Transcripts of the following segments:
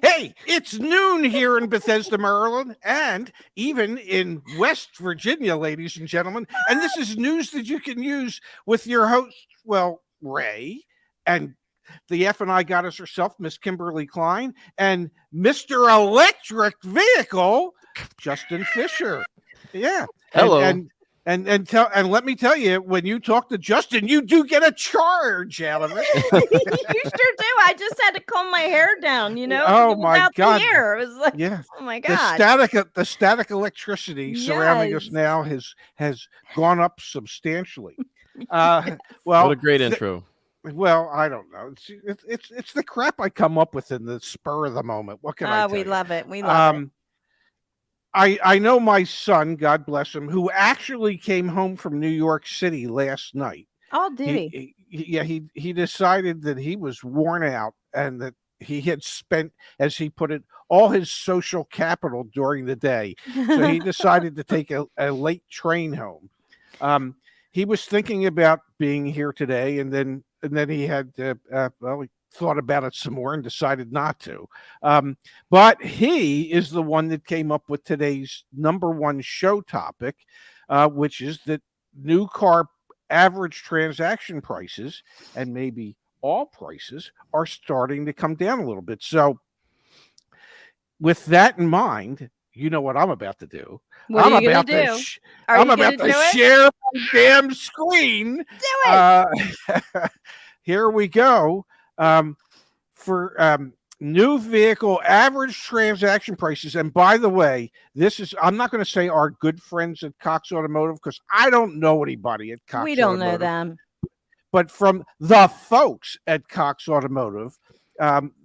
Hey, it's noon here in Bethesda, Maryland, and even in West Virginia, ladies and gentlemen. And this is news that you can use with your host, well, Ray, and the F&I goddess herself, Miss Kimberly Klein, and Mr. Electric Vehicle, Justin Fisher. Yeah. And Hello. and and let me tell you, when you talk to Justin, you do get a charge out of it. You sure do. I just had to comb my hair down, Oh my without God. the hair. It was like, Yeah. oh my The God. static electricity surrounding us Yes. now has gone up substantially. Yes. What a Well, great intro. well, I don't know. It's the crap I come up with in the spur of the moment. What can I tell We you? love it. We love it. I know my son, God bless him, who actually came home from New York City last night. Oh, did he? He decided that he was worn out and that he had spent, as he put it, all his social capital during the day. So he decided to take a late train home. He was thinking about being here today, and then he had he thought about it some more and decided not to. But he is the one that came up with today's number one show topic, which is that new car average transaction prices and maybe all prices are starting to come down a little bit. So, with that in mind, you know what I'm about to do. What I'm are you about going to to do? sh- Are I'm you going about to to do it? share my damn screen. Do it. Here we go. For new vehicle average transaction prices. And by the way, I'm not going to say our good friends at Cox Automotive because I don't know anybody at Cox We don't Automotive. know them. But from the folks at Cox Automotive,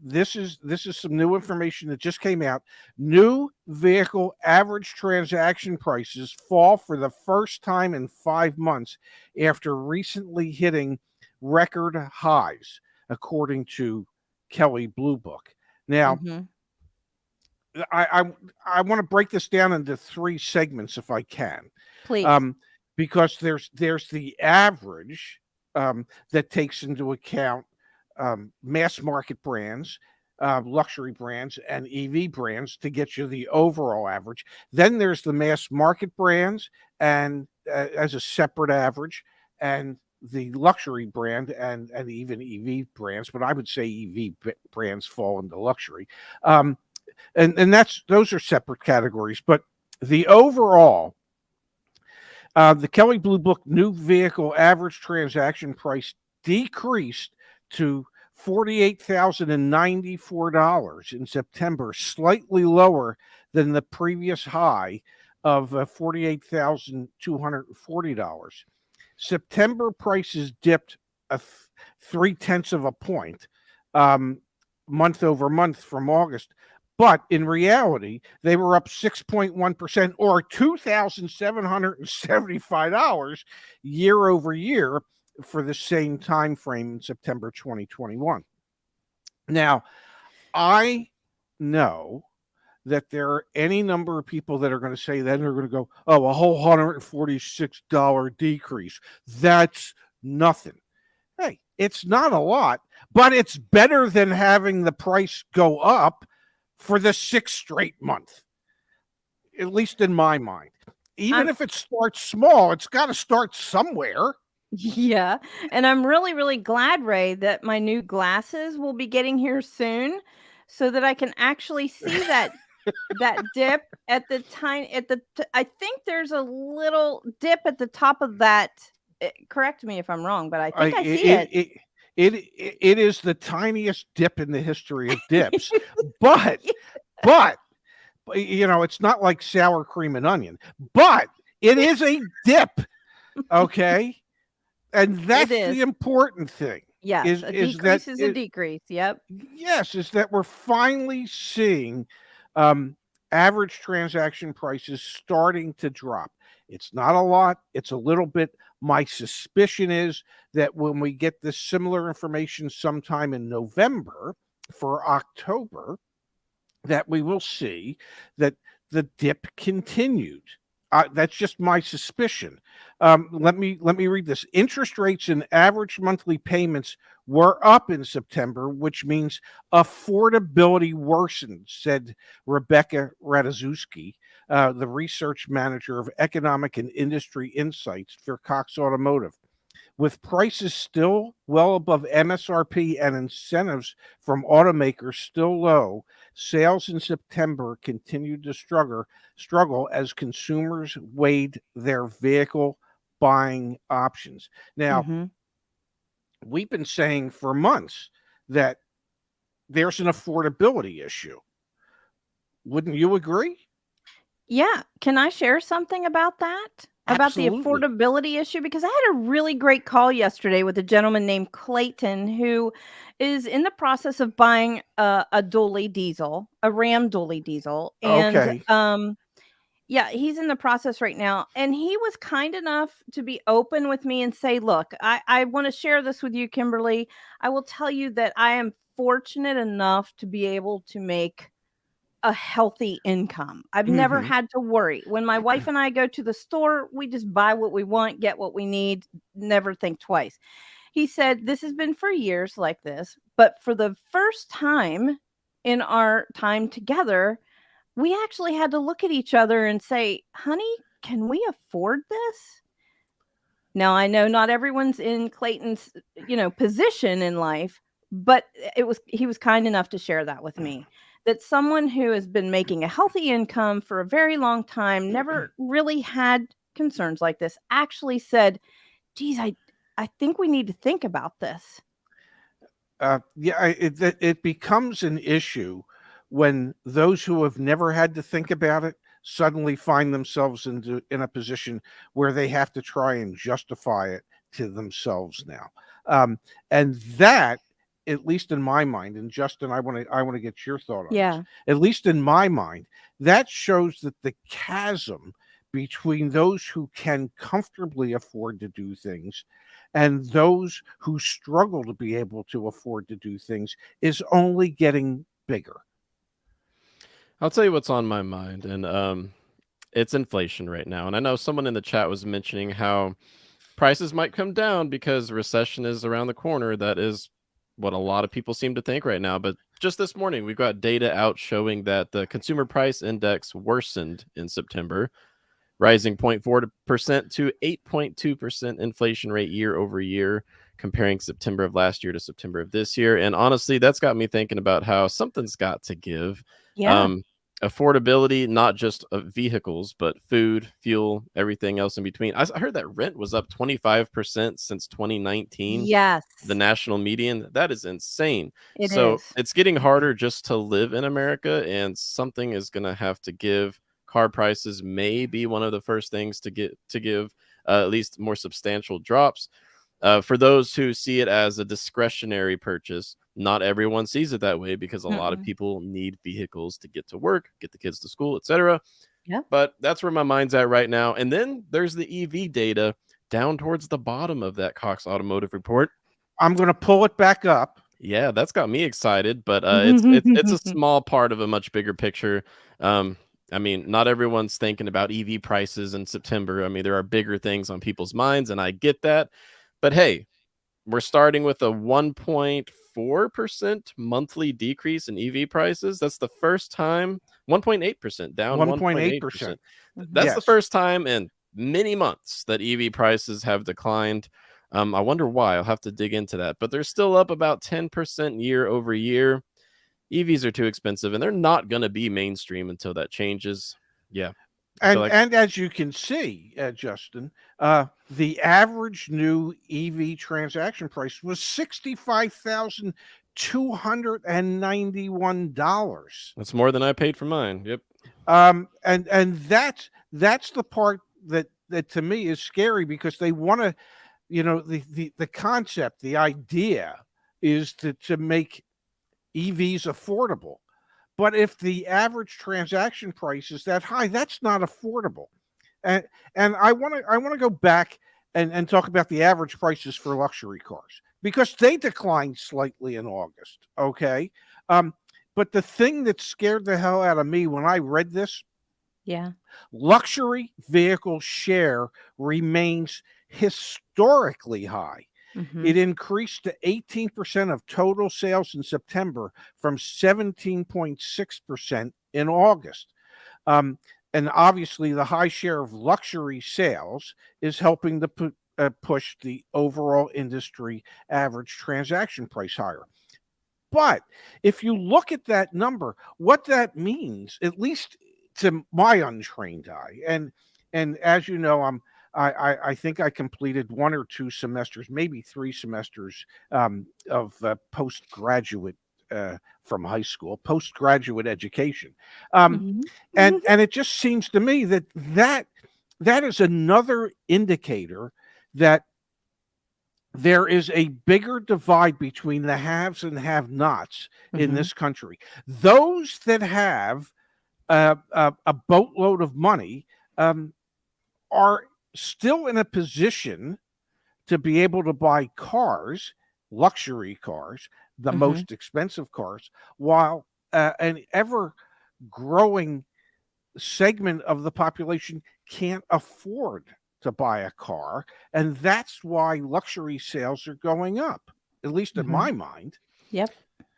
this is some new information that just came out. New vehicle average transaction prices fall for the first time in 5 months after recently hitting record highs, according to Kelly Blue Book. Now, Mhm. I want to break this down into 3 segments if I can, Please. because there's the average that takes into account mass market brands, luxury brands, and EV brands to get you the overall average. Then there's the mass market brands and as a separate average, and the luxury brand and even EV brands, but I would say brands fall into luxury. And those are separate categories, but the overall the Kelly Blue Book new vehicle average transaction price decreased to $48,094 in September, slightly lower than the previous high of $48,240. September prices dipped 0.3 of a point month over month from August. But in reality, they were up 6.1% or $2,775 year over year for the same time frame in September 2021. Now, I know that there are any number of people that are going to say that, they're going to go, oh, a whole $146 decrease. That's nothing. Hey, it's not a lot, but it's better than having the price go up for the 6th straight month, at least in my mind. Even if it starts small, it's got to start somewhere. Yeah. And I'm really, really glad, Ray, that my new glasses will be getting here soon so that I can actually see that dip at the I think there's a little dip at the top of that. Correct me if I'm wrong, but I think I see it. It is the tiniest dip in the history of dips, but it's not like sour cream and onion, but it is a dip, okay, and that's the important thing. Yes, a decrease is a decrease. Yep. Yes, is that we're finally seeing average transaction prices starting to drop. It's not a lot, it's a little bit. My suspicion is that when we get this similar information sometime in November for October, that we will see that the dip continued. That's just my suspicion. Let me read this. Interest rates and average monthly payments were up in September, which means affordability worsened, said Rebecca Ratajkowski, the research manager of economic and industry insights for Cox Automotive. With prices still well above MSRP and incentives from automakers still low, sales in September continued to struggle as consumers weighed their vehicle buying options. Now, Mhm. we've been saying for months that there's an affordability issue. Wouldn't you agree? Yeah, can I share something about that? About the Absolutely. affordability issue? Because I had a really great call yesterday with a gentleman named Clayton who is in the process of buying a dually diesel, a Ram dually diesel, and, Okay. yeah, he's in the process right now, and he was kind enough to be open with me and say, "Look, I wanna share this with you, Kimberly. I will tell you that I am fortunate enough to be able to make a healthy income. I've never Hmm. had to worry. When my wife and I go to the store, we just buy what we want, get what we need, never think twice." He said, "This has been for years like this, but for the first time in our time together, we actually had to look at each other and say, 'Honey, can we afford this?'" Now, I know not everyone's in Clayton's, position in life, but he was kind enough to share that with me. That someone who has been making a healthy income for a very long time, never really had concerns like this, actually said, "Geez, I think we need to think about this." Yeah, it becomes an issue when those who have never had to think about it suddenly find themselves in a position where they have to try and justify it to themselves now. And that, at least in my mind, and Justin, I want to get your thought on this. Yeah. At least in my mind, that shows that the chasm between those who can comfortably afford to do things and those who struggle to be able to afford to do things is only getting bigger. I'll tell you what's on my mind, and it's inflation right now. And I know someone in the chat was mentioning how prices might come down because recession is around the corner. That is what a lot of people seem to think right now. But just this morning, we've got data out showing that the consumer price index worsened in September, rising 0.4% to 8.2% inflation rate year over year, comparing September of last year to September of this year. And honestly, that's got me thinking about how something's got to give. Yeah. Um, Affordability, not just of vehicles, but food, fuel, everything else in between. I heard that rent was up 25% since 2019, Yes, the national median. That is insane. it So is. it's getting harder just to live in America, and something is going to have to give. Car prices may be one of the first things to give at least more substantial drops. For those who see it as a discretionary purchase, not everyone sees it that way because a lot of Mm-mm. people need vehicles to get to work, get the kids to school, etc. Yep. But that's where my mind's at right now. And then there's the EV data down towards the bottom of that Cox Automotive report. I'm going to pull it back up. Yeah, that's got me excited, but it's a small part of a much bigger picture. Um, I mean, not everyone's thinking about EV prices in September. I mean, there are bigger things on people's minds, and I get that. But hey, we're starting with a 1.4% monthly decrease in EV prices. That's the first time. 1.8%, down 1.8%. 1.8%. That's Mhm. the Yes. first time in many months that EV prices have declined. I wonder why. I'll have to dig into that. But they're still up about 10% year over year. EVs are too expensive, and they're not going to be mainstream until that changes. Yeah. I feel like And as you can see, Justin, the average new EV transaction price was $65,291. that's more than I paid for mine. Yep. And that's the part that to me is scary because they want to, the concept, the idea is to make EVs affordable. But if the average transaction price is that high, that's not affordable. And I want to go back and talk about the average prices for luxury cars because they declined slightly in August. Okay. But the thing that scared the hell out of me when I read this Yeah. Luxury vehicle share remains historically high. Mm-hmm. It increased to 18% of total sales in September from 17.6% in August. Um, and obviously, the high share of luxury sales is helping to push the overall industry average transaction price higher. But if you look at that number, what that means, at least to my untrained eye, and as you know, I think I completed 1 or 2 semesters, maybe 3 semesters of postgraduate from high school, postgraduate education, um, Mm-hmm. and it just seems to me that is another indicator that there is a bigger divide between the haves and have-nots in Mm-hmm. this country. Those that have a boatload of money um, are still in a position to be able to buy cars, luxury cars, the Mm-hmm. most expensive cars, while an ever growing segment of the population can't afford to buy a car. And that's why luxury sales are going up, at least in Mm-hmm. my mind. Yep.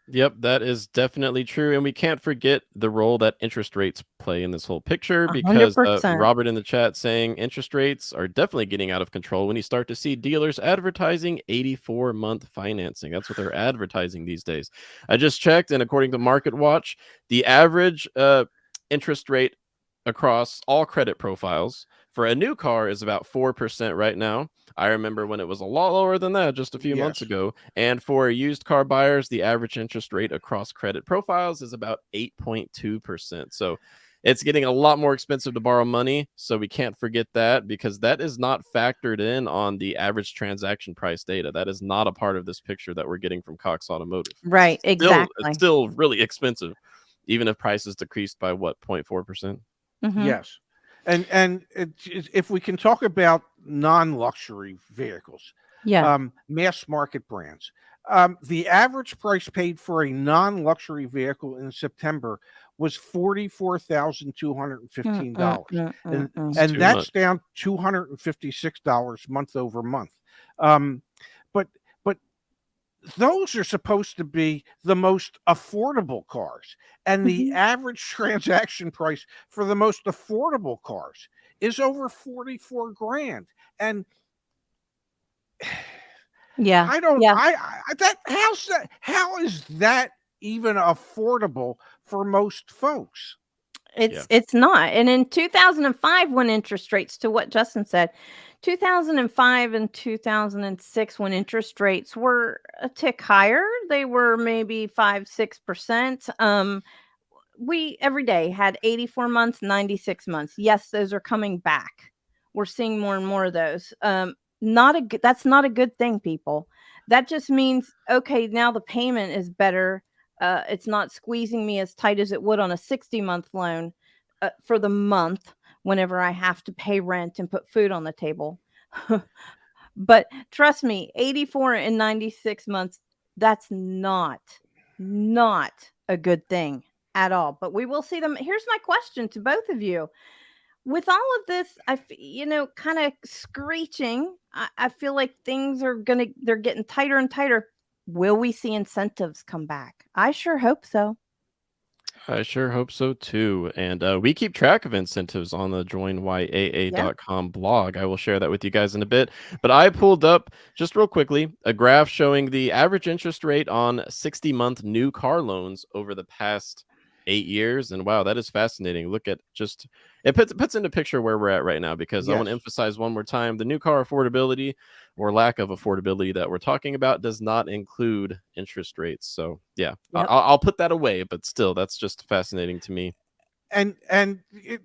Yep, that is definitely true. And we can't forget the role that interest rates play in this whole picture because 100%. Robert in the chat saying interest rates are definitely getting out of control when you start to see dealers advertising 84-month financing. That's what they're advertising these days. I just checked, and according to Market Watch, the average interest rate across all credit profiles for a new car is about 4% right now. I remember when it was a lot lower than that just a few months Yes. ago. And for used car buyers, the average interest rate across credit profiles is about 8.2%. So it's getting a lot more expensive to borrow money. So we can't forget that, because that is not factored in on the average transaction price data. That is not a part of this picture that we're getting from Cox Automotive. Right. It's Exactly. still really expensive, even if prices decreased by what, 0.4%? Mm-hmm. Yes. And if we can talk about non-luxury vehicles, Yeah. mass market brands, the average price paid for a non-luxury vehicle in September was $44,215, It's and too much. that's down $256 month over month. Um, but but those are supposed to be the most affordable cars. And the Mhm. average transaction price for the most affordable cars is over 44 grand. And Yeah. I don't, Yeah. how is that even affordable for most folks? Yeah. It's not. And in 2005, when interest rates, to what Justin said, 2005 and 2006, when interest rates were a tick higher, they were maybe 5-6%. We every day had 84 months, 96 months. Yes, those are coming back. We're seeing more and more of those. That's not a good thing, people. That just means, okay, now the payment is better. It's not squeezing me as tight as it would on a 60-month loan for the month whenever I have to pay rent and put food on the table. But trust me, 84 and 96 months, that's not a good thing at all. But we will see them. Here's my question to both of you. With all of this, kind of screeching, I feel like they're getting tighter and tighter. Will we see incentives come back? I sure hope so. I sure hope so too. And we keep track of incentives on the joinyaa.com blog. I will share that with you guys in a bit. But I pulled up, just real quickly, a graph showing the average interest rate on 60-month new car loans over the past 8 years. And wow, that is fascinating. Look at just, it puts into picture where we're at right now, because I want to Yes. emphasize one more time, the new car affordability or lack of affordability that we're talking about does not include interest rates. So yeah, Yep. I'll put that away, but still, that's just fascinating to me. And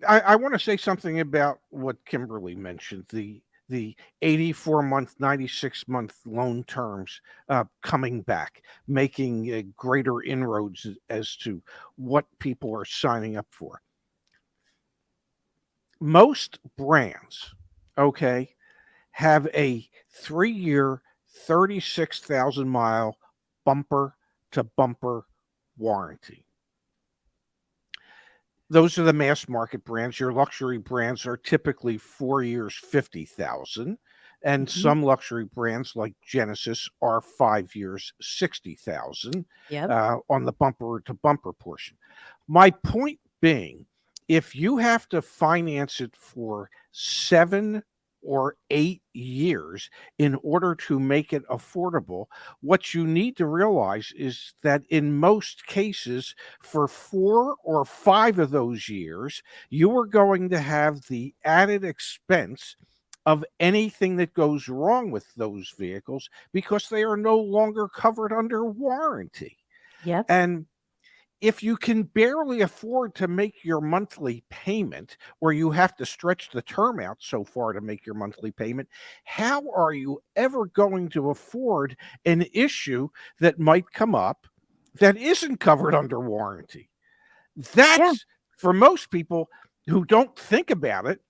I want to say something about what Kimberly mentioned, the 84-month, 96-month loan terms coming back, making greater inroads as to what people are signing up for. Most brands, okay, have a 3-year, 36,000 mile bumper to bumper warranty. those are the mass market brands. Your luxury brands are typically 4 years, 50,000, and Mhm. some luxury brands like Genesis are 5 years, 60,000 Yep. on the bumper to bumper portion. My point being, if you have to finance it for 7 or 8 years in order to make it affordable, what you need to realize is that in most cases, for 4 or 5 of those years, you are going to have the added expense of anything that goes wrong with those vehicles because they are no longer covered under warranty. Yep. And if you can barely afford to make your monthly payment, or you have to stretch the term out so far to make your monthly payment, how are you ever going to afford an issue that might come up that isn't covered under warranty? Yeah. That's, for most people who don't think about it,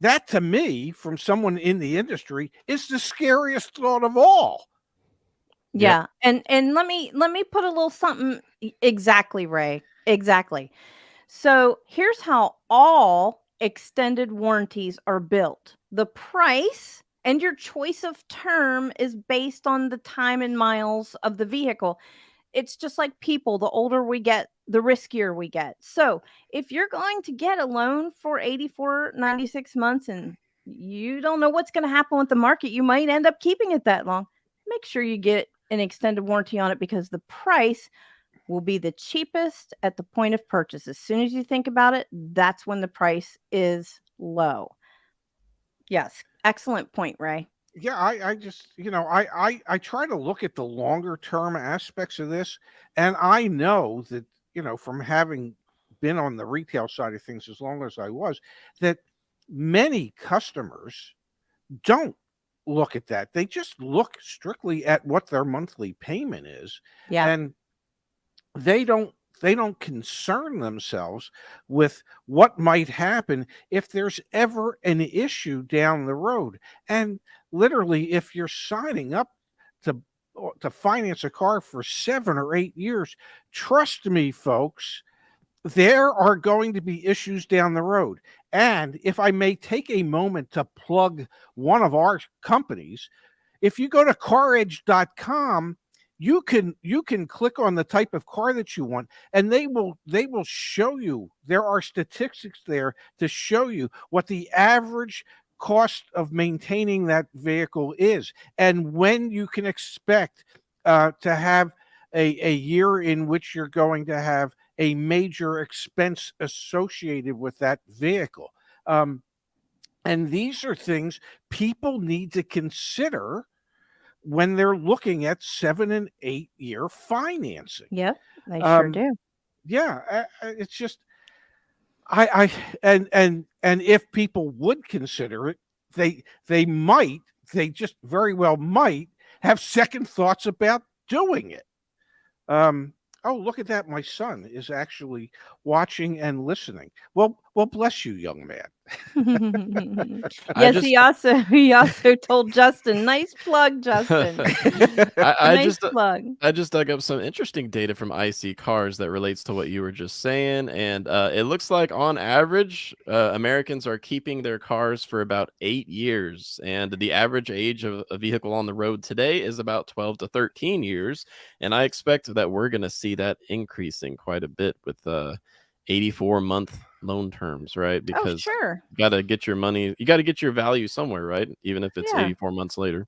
that to me, from someone in the industry, is the scariest thought of all. Yep. Yeah. And let me put a little something exactly, Ray. Exactly. So here's how all extended warranties are built. The price and your choice of term is based on the time and miles of the vehicle. It's just like people, the older we get, the riskier we get. So if you're going to get a loan for 84, 96 months and you don't know what's going to happen with the market, you might end up keeping it that long. Make sure you get an extended warranty on it because the price will be the cheapest at the point of purchase. As soon as you think about it, that's when the price is low. Yes. Excellent point, Ray. Yeah, I just, I try to look at the longer term aspects of this, and I know that, from having been on the retail side of things as long as I was, that many customers don't look at that. They just look strictly at what their monthly payment is, Yeah. and they don't concern themselves with what might happen if there's ever an issue down the road. And literally, if you're signing up to to finance a car for 7 or 8 years, trust me, folks, there are going to be issues down the road. And if I may take a moment to plug one of our companies, if you go to caredge.com, you can click on the type of car that you want, and they will show you, there are statistics there to show you what the average cost of maintaining that vehicle is, and when you can expect to have a year in which you're going to have a major expense associated with that vehicle. And these are things people need to consider when they're looking at 7 and 8 year financing. Yep. They sure Um, do. yeah, it's just I and if people would consider it, they might, they just very well might have second thoughts about doing it. Um, oh, look at that! My son is actually watching and listening. Well, bless you, young man. I Yes, just he also told Justin, "Nice plug, Justin." I Nice just plug. I just dug up some interesting data from IC Cars that relates to what you were just saying, and it looks like on average, Americans are keeping their cars for about 8 years, and the average age of a vehicle on the road today is about 12 to 13 years, and I expect that we're going to see that increasing quite a bit with 84-month loan terms, right? Oh, Because sure. you got to get your money, you got to get your value somewhere, right? Even if it's Yeah. 84 months later.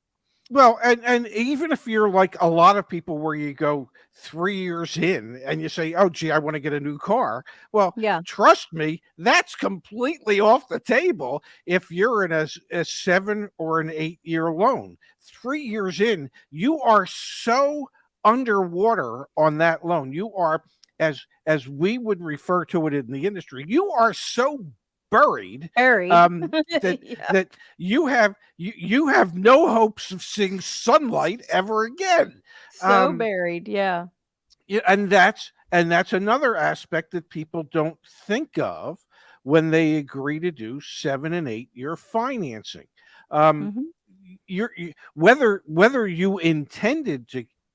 Well, and even if you're like a lot of people where you go 3 years in and you say, "Oh, gee, I want to get a new car." Well, Yeah. trust me, that's completely off the table if you're in a 7 or an 8 year loan. 3 years in, you are so underwater on that loan. You are, as we would refer to it in the industry, you are so buried Buried. that Yeah. you have no hopes of seeing sunlight ever again. So Um, buried. Yeah. yeah, and that's another aspect that people don't think of when they agree to do 7 and 8 year financing. Um, Mhm. whether you intended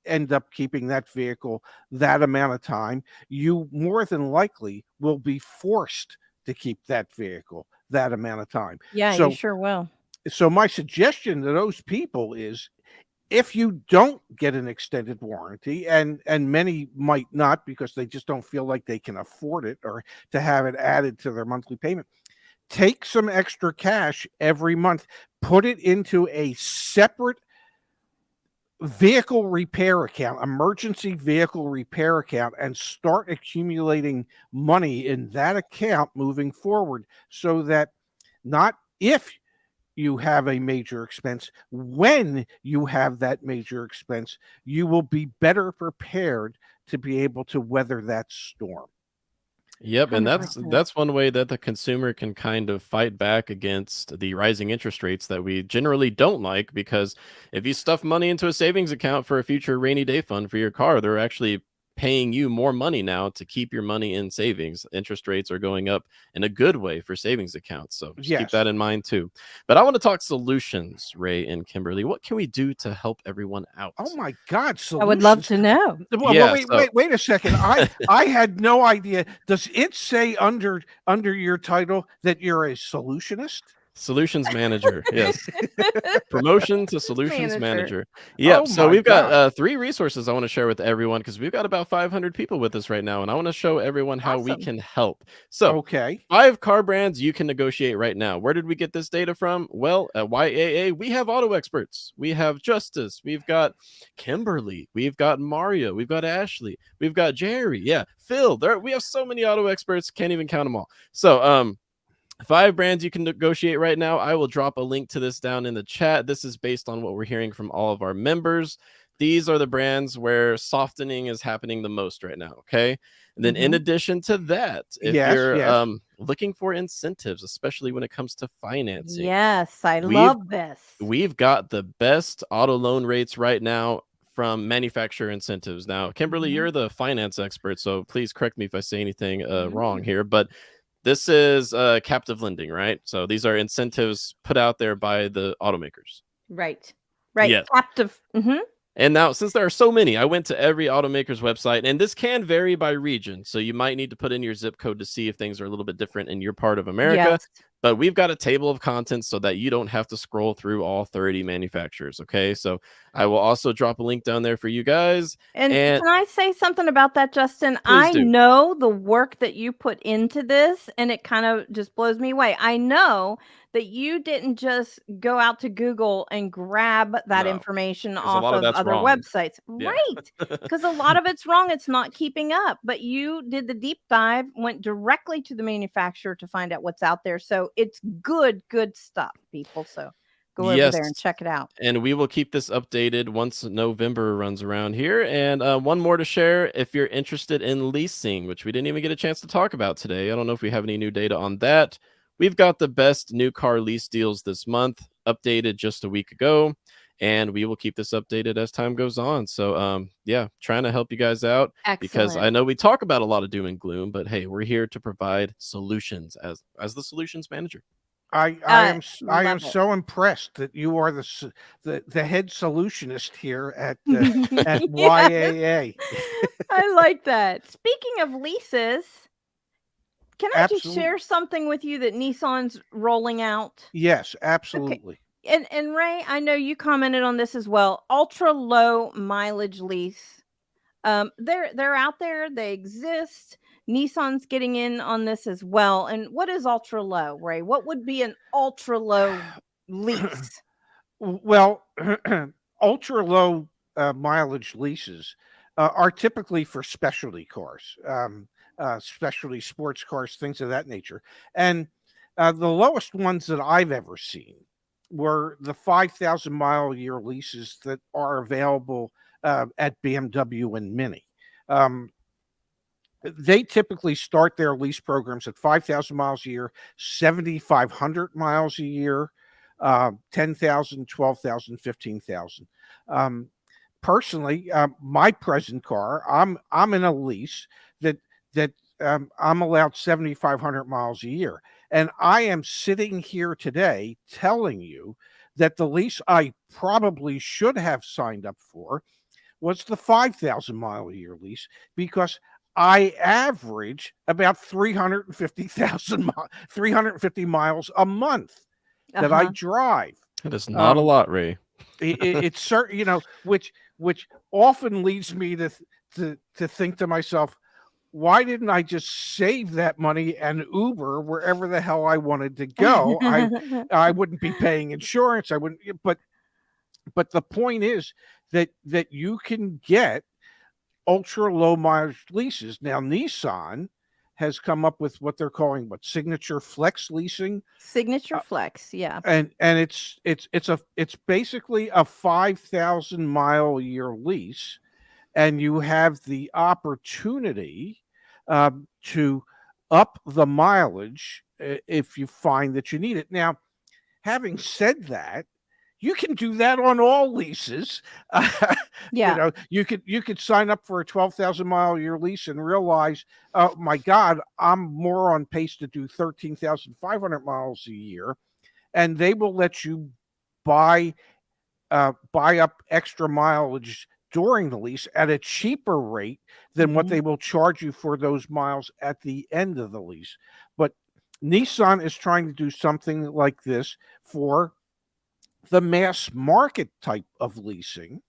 end up keeping that vehicle that amount of time, you more than likely will be forced to keep that vehicle that amount of time. Yeah, you So, sure will. so my suggestion to those people is, if you don't get an extended warranty, and many might not because they just don't feel like they can afford it or to have it added to their monthly payment, take some extra cash every month, put it into a separate vehicle repair account, emergency vehicle repair account, and start accumulating money in that account moving forward, so that not if you have a major expense, when you have that major expense, you will be better prepared to be able to weather that storm. Yep, and 100%. that's one way that the consumer can kind of fight back against the rising interest rates that we generally don't like, because if you stuff money into a savings account for a future rainy day fund for your car, they're actually paying you more money now to keep your money in savings. Interest rates are going up in a good way for savings accounts. So just keep Yes. that in mind too. But I want to talk solutions, Ray and Kimberly. What can we do to help everyone out? Oh my God, I would love solutions. to know. Well, Yeah, wait a second. I had no idea. Does it say under your title that you're a solutionist? Solutions manager. Yes. Promotion to solutions Manager. manager. Yep. Oh So my we've got God. 3 resources I want to share with everyone, because we've got about 500 people with us right now, and I want to show everyone how we Awesome. can help. So Okay. 5 car brands you can negotiate right now. Where did we get this data from? Well, at YAA, we have auto experts. We have Justice. We've got Kimberly. We've got Mario. We've got Ashley. We've got Jerry. Yeah, Phil. We have so many auto experts. Can't even count them all. So, 5 brands you can negotiate right now. I will drop a link to this down in the chat. This is based on what we're hearing from all of our members. These are the brands where softening is happening the most right now. Okay. And then, in addition to that, if Yes, you're yes. looking for incentives, especially when it comes to financing, Yes, I we've love this. we've got the best auto loan rates right now from manufacturer incentives. Now, Kimberly, Mhm. you're the finance expert, so please correct me if I say anything wrong Mm. here. But this is captive lending, right? So these are incentives put out there by the automakers. Right. Right. Yes. Captive. And now, since there are so many, I went to every automaker's website, and this can vary by region. So you might need to put in your zip code to see if things are a little bit different in your part of America. Yes. But we've got a table of contents so that you don't have to scroll through all 30 manufacturers. Okay. So I will also drop a link down there for you guys. And And can I say something about that, Justin? please I do. know the work that you put into this, and it kind of just blows me away. I know that you didn't just go out to Google and grab that No, information 'cause a off lot of of that's other wrong. websites. Yeah. Right. Because a lot of it's wrong. It's not keeping up. But you did the deep dive, went directly to the manufacturer to find out what's out there. So it's good stuff, people. So go over there and Yes. check it out. And we will keep this updated once November runs around here. And one more to share: if you're interested in leasing, which we didn't even get a chance to talk about today, I don't know if we have any new data on that. We've got the best new car lease deals this month, updated just a week ago, and we will keep this updated as time goes on. So, yeah, trying to help you guys out, because I Excellent. know we talk about a lot of doom and gloom, but hey, we're here to provide solutions as the solutions manager. I am Love it. so impressed that you are the head solutionist here at Yes. YAA. I like that. Speaking of leases, can I just Absolutely. share something with you that Nissan's rolling out? Yes, Okay. absolutely. And Ray, I know you commented on this as well. Ultra low mileage lease. They're out there, they exist. Nissan's getting in on this as well. And what is ultra low, Ray? What would be an ultra low lease? Well, ultra low mileage leases are typically for specialty cars, specialty sports cars, things of that nature. And the lowest ones that I've ever seen were the 5,000-mile a year leases that are available at BMW and Mini. Um, they typically start their lease programs at 5,000 miles a year, 7,500 miles a year, 10,000, 12,000, 15,000. Personally, my present car, I'm in a lease that I'm allowed 7,500 miles a year, and I am sitting here today telling you that the lease I probably should have signed up for was the 5,000 mile a year lease, because I average about 350 miles a month that I Uh-huh. drive. That is not a lot, Ray. It's certain, which often leads me to think to myself, why didn't I just save that money and Uber wherever the hell I wanted to go? I wouldn't be paying insurance. I wouldn't. But the point is that you can get ultra low mileage leases. Now Nissan has come up with what they're calling signature flex leasing. Signature Flex, yeah. And it's basically a 5,000 mile a year lease, and you have the opportunity to up the mileage if you find that you need it. Now, having said that, you can do that on all leases. Yeah. You could sign up for a 12,000 mile a year lease and realize, oh my God, I'm more on pace to do 13,500 miles a year, and they will let you buy up extra mileage during the lease at a cheaper rate than what they will charge you for those miles at the end of the lease. But Nissan is trying to do something like this for the mass market type of leasing.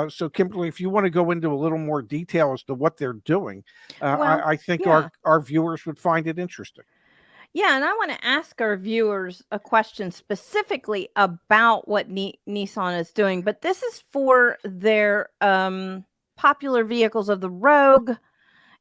So, Kimberly, if you want to go into a little more detail as to what they're doing, Well, I think yeah. our viewers would find it interesting. Yeah, and I want to ask our viewers a question specifically about what Nissan is doing, but this is for their popular vehicles of the Rogue,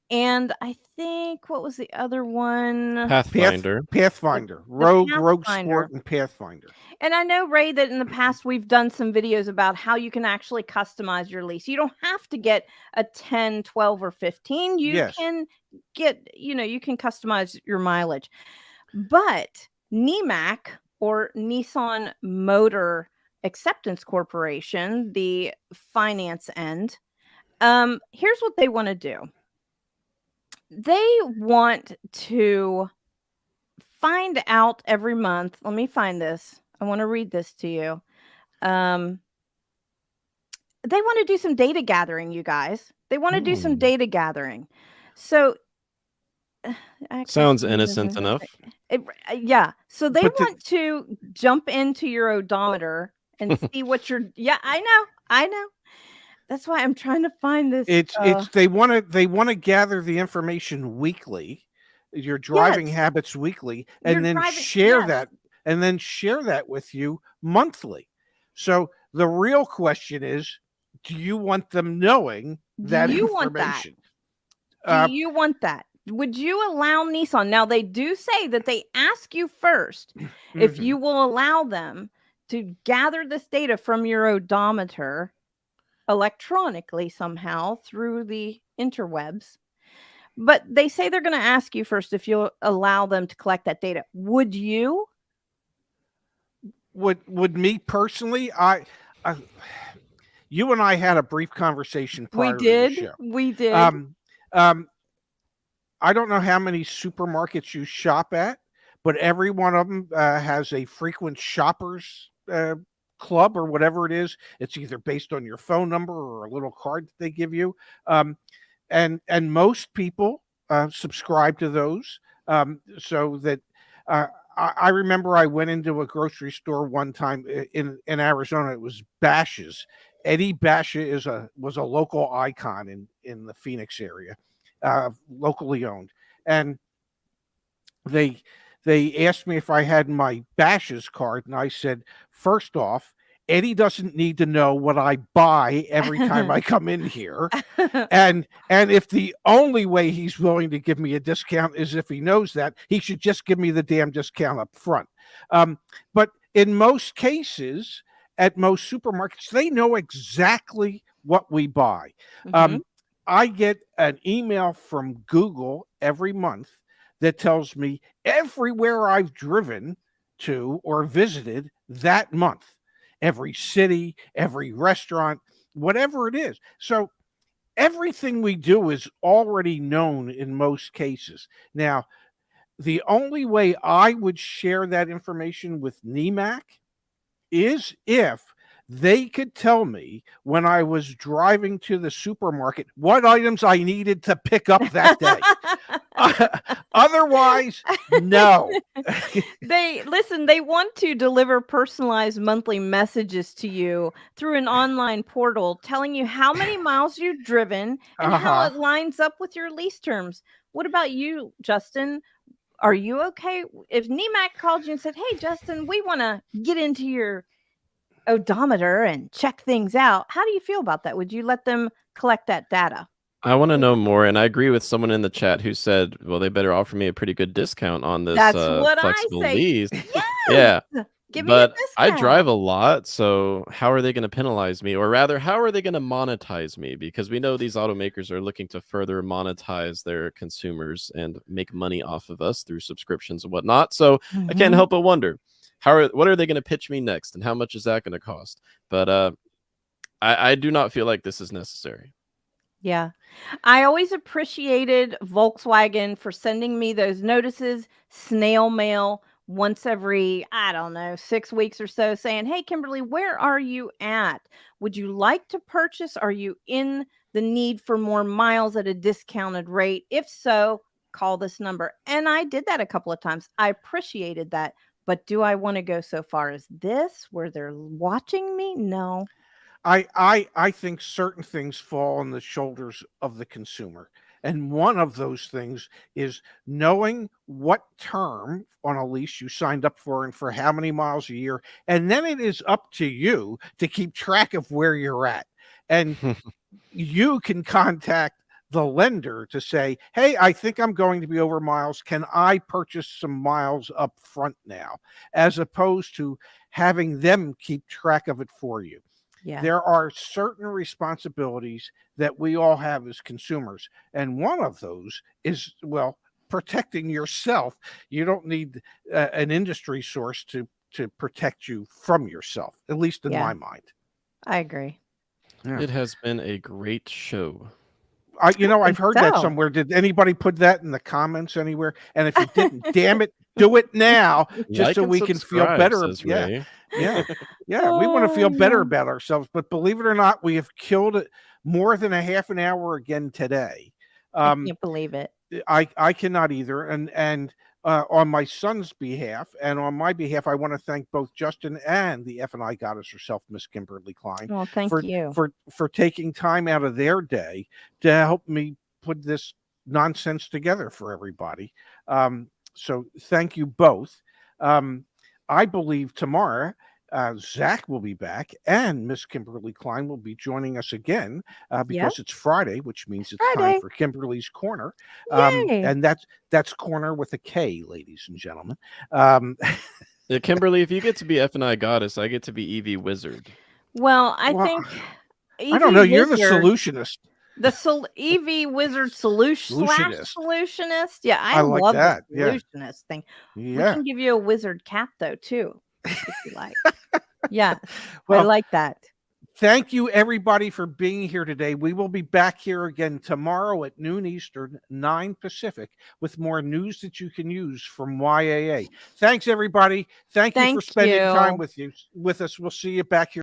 and I think what was the other one? Pathfinder. Pathfinder, The Rogue Pathfinder. Sport, and Pathfinder. And I know, Ray, that in the past we've done some videos about how you can actually customize your lease. You don't have to get a 10, 12, or 15. You Yes. can get, you can customize your mileage. But NEMAC, or Nissan Motor Acceptance Corporation, the finance end, here's what they want to do. They want to find out every month. Let me find this. I want to read this to you. They want to do some data gathering, you guys. They want to do some data gathering. So Sounds innocent enough. Yeah. So they But want to jump into your odometer and see what you're. Yeah, I know. That's why I'm trying to find this. They want to gather the information weekly, your driving Yes. habits weekly, Your and then driving- share yes. that with you monthly. So the real question is, do you want them knowing that Do you want that? information? Do you want that? Would you allow Nissan? Now, they do say that they ask you first if you will allow them to gather this data from your odometer electronically somehow through the interwebs. But they say they're going to ask you first if you'll allow them to collect that data. Would you? Would me personally, you and I had a brief conversation prior to the show. We did. I don't know how many supermarkets you shop at, but every one of them has a frequent shoppers club or whatever it is. It's either based on your phone number or a little card that they give you. And most people subscribe to those, so that I remember I went into a grocery store one time in Arizona. It was Bash's. Eddie Basha was a local icon in the Phoenix area, locally owned, and they asked me if I had my Bash's card, and I said, first off, Eddie doesn't need to know what I buy every time I come in here. And if the only way he's willing to give me a discount is if he knows that, he should just give me the damn discount up front. But in most cases, at most supermarkets, they know exactly what we buy. I get an email from Google every month that tells me everywhere I've driven to or visited that month, every city, every restaurant, whatever it is. So everything we do is already known in most cases. Now, the only way I would share that information with NEMAC is if they could tell me when I was driving to the supermarket what items I needed to pick up that day. Otherwise, no. They want to deliver personalized monthly messages to you through an online portal telling you how many miles you've driven and how Uh-huh. it lines up with your lease terms. What about you, Justin? Are you okay if NEMAC called you and said, "Hey, Justin, we want to get into your odometer and check things out"? How do you feel about that? Would you let them collect that data? I want to know more, and I agree with someone in the chat who said, "Well, they better offer me a pretty good discount on this That's what I flexible say. lease." Yes. Yeah, Give me a but I drive discount. a lot, so how are they going to penalize me, or rather, how are they going to monetize me? Because we know these automakers are looking to further monetize their consumers and make money off of us through subscriptions and whatnot. So I can't Mhm. help but wonder, what are they going to pitch me next, and how much is that going to cost? But I do not feel like this is necessary. Yeah. I always appreciated Volkswagen for sending me those notices, snail mail, once every, I don't know, 6 weeks or so, saying, "Hey, Kimberly, where are you at? Would you like to purchase? Are you in the need for more miles at a discounted rate? If so, call this number." And I did that a couple of times. I appreciated that. But do I want to go so far as this, where they're watching me? No. I think certain things fall on the shoulders of the consumer. And one of those things is knowing what term on a lease you signed up for and for how many miles a year. And then it is up to you to keep track of where you're at. And you can contact the lender to say, "Hey, I think I'm going to be over miles. Can I purchase some miles up front now?" As opposed to having them keep track of it for you. Yeah. There are certain responsibilities that we all have as consumers. And one of those is, well, protecting yourself. You don't need an industry source to protect you from yourself, at least in Yeah. my mind. I agree. Yeah. It has been a great show. I I've think heard that so. somewhere. Did anybody put that in the comments anywhere? And if you didn't, damn it, do it now, just Like so and we can feel subscribe, better. says Yeah, Ray. yeah, yeah. We want to Oh, feel better yeah. about ourselves. But believe it or not, we have killed it more than a half an hour again today. I Um, can't believe it. I cannot either. And on my son's behalf and on my behalf, I want to thank both Justin and the F&I goddess herself, Miss Kimberly Klein, Well, thank for you. for taking time out of their day to help me put this nonsense together for everybody. So thank you both. I believe tomorrow Zach will be back and Miss Kimberly Klein will be joining us again Yep. because it's Friday, which means it's time Friday. for Kimberly's Corner. Yay. And that's corner with a K, ladies and gentlemen. Um, Yeah, Kimberly, if you get to be F&I goddess, I get to be EV wizard. Well, I well, think I don't EV know. You're the Wizard, solutionist. EV Wizard solutionist. Yeah, I I like love the that. Yeah. solutionist thing. We Yeah. can give you a wizard cap though too, if you like. Yes, I Well, like that. thank you, everybody, for being here today. We will be back here again tomorrow at noon Eastern, 9 Pacific, with more news that you can use from YAA. Thanks, everybody. Thank you for Thank spending time you. with us. We'll see you back here.